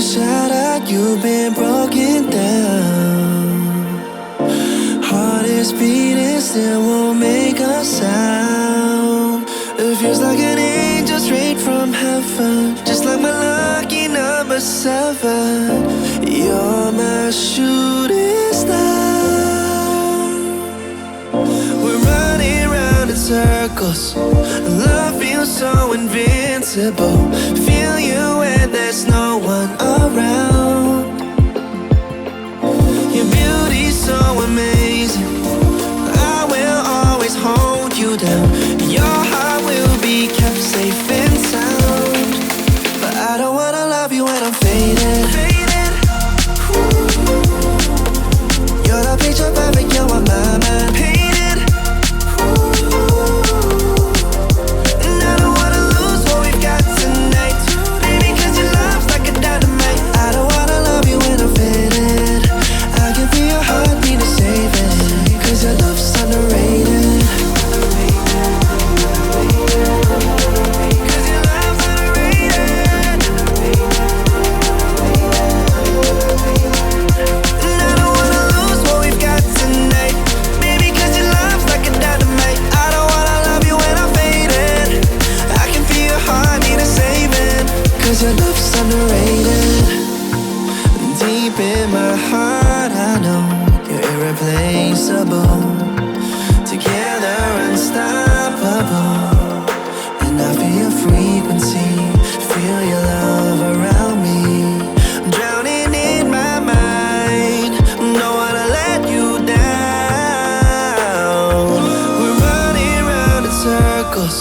shattered, you've been broken down. Heart is beating, still won't make a sound. It feels like an angel straight from heaven, just like my lucky number 7. You're my shooting star. We're running round in circles. Love feels so invincible. Feel you when there's no one around. Your beauty's so amazing. I will always hold you down. Your heart will be kept safe and sound. But I don't wanna love you when I'm faded. You're the picture perfect, you're on my mind. Painted. And I don't wanna lose what we've got tonight. Baby, 'cause your love's like a dynamite. I don't wanna love you when I'm faded. I can feel your heartbeat to save it, 'cause your love's underrated. Your love's underrated. Deep in my heart, I know you're irreplaceable. Together, unstoppable. And I feel your frequency, feel your love around me. I'm drowning in my mind, don't wanna let you down. We're running round in circles.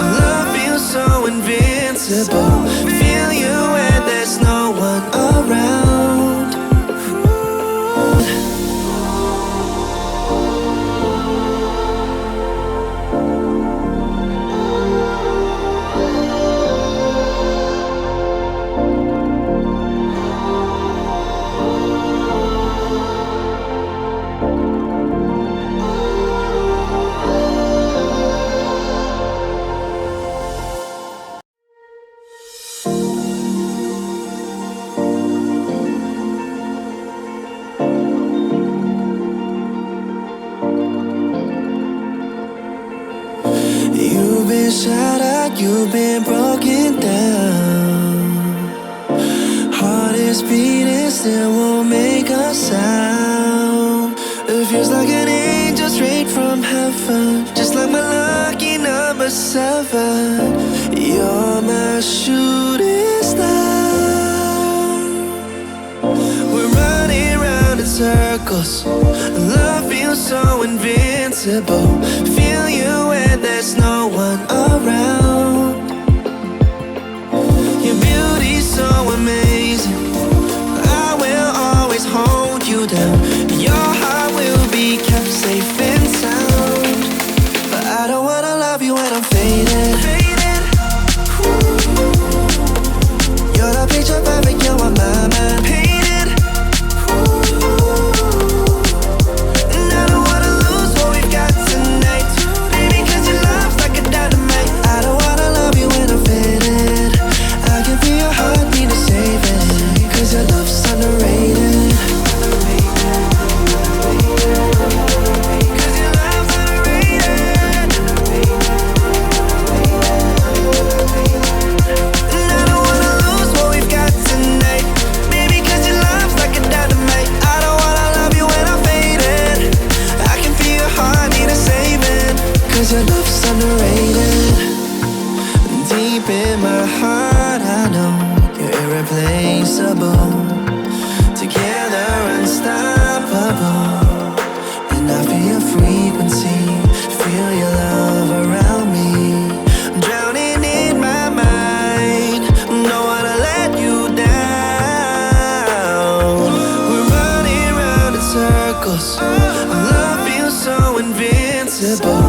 Our love feels so invincible. Feel you when there's no one around. You've been shattered, you've been broken down. Heart is beating, still won't make a sound. It feels like an angel straight from heaven, just like my lucky number 7. You're my shooting star. We're running round in circles. Love feels so invincible. Feel you when there's no one around. Your beauty's so amazing. I will always hold you down. Your heart will be kept safe and sound. But I don't wanna love you when I'm faded. You're the picture perfect, you're on my mind. Painted. And I don't wanna lose what we've got tonight. Baby, 'cause your love's like a dynamite. I don't wanna love you when I'm faded. I can feel your heartbeat to save it, 'cause your love's underrated. Your love's underrated. Deep in my heart, I know you're irreplaceable. Together, unstoppable. And I feel your frequency, feel your love around me. I'm drowning in my mind, don't wanna let you down. We're running round in circles. Our love feels so invincible.